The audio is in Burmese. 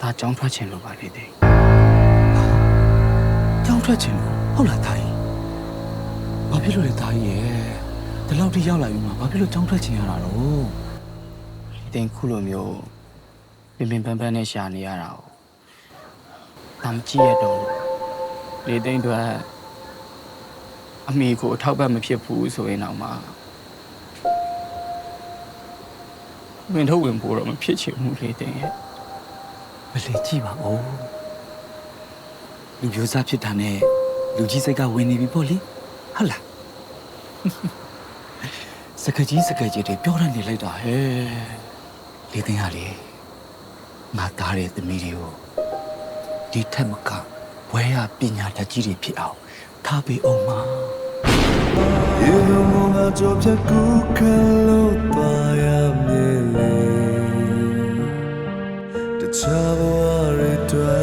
ဒါကြောင်းထွက်ချင်လို့ပါလေတဲ့ ကြောင်းထွက်ချင်လို့ဟုတ်လားသားကြီးဘာဖြစ်လို့လဲသားကြီးရဲ့ဒီလောက်ထိရောက်လာပြီမှာဘာဖြစ်လို့ကြောင်းထွက်ချင်ရတာတော့ တင်ခုလိုမျိုးပင်ပန်းပန်းနဲ့ရှာနေရတာကိုဒါမကြည့်ရတော့လေသိန်းတို့အမိကိုအထောက်ပံ့မဖြစ်ဘူးဆိုရင်တော့မှဝင်ထုတ်ဝင်ဖို့တော့မဖြစ်ချင်ဘူးလေသိန်းရဲ့ မလေးကြည့်ပါဦးလူမျိုးစားဖြစ်တာနဲ့လူကြီးစိတ်ကဝင်နေပြီပေါ့လေဟုတ်လားစကကြီးတွေပြောရနေလိုက်တာဟဲ့လေသိန်းဟာလေငါသားတဲ့သမီးတွေကိုဒီထက်မကဝဲရပညာတတ်ကြီးတွေဖြစ်အောင်ထားပေးအောင်ပါရေလုံးကကြောပြကူကလို့ပါရမြေလေတခြားဘဝတွေ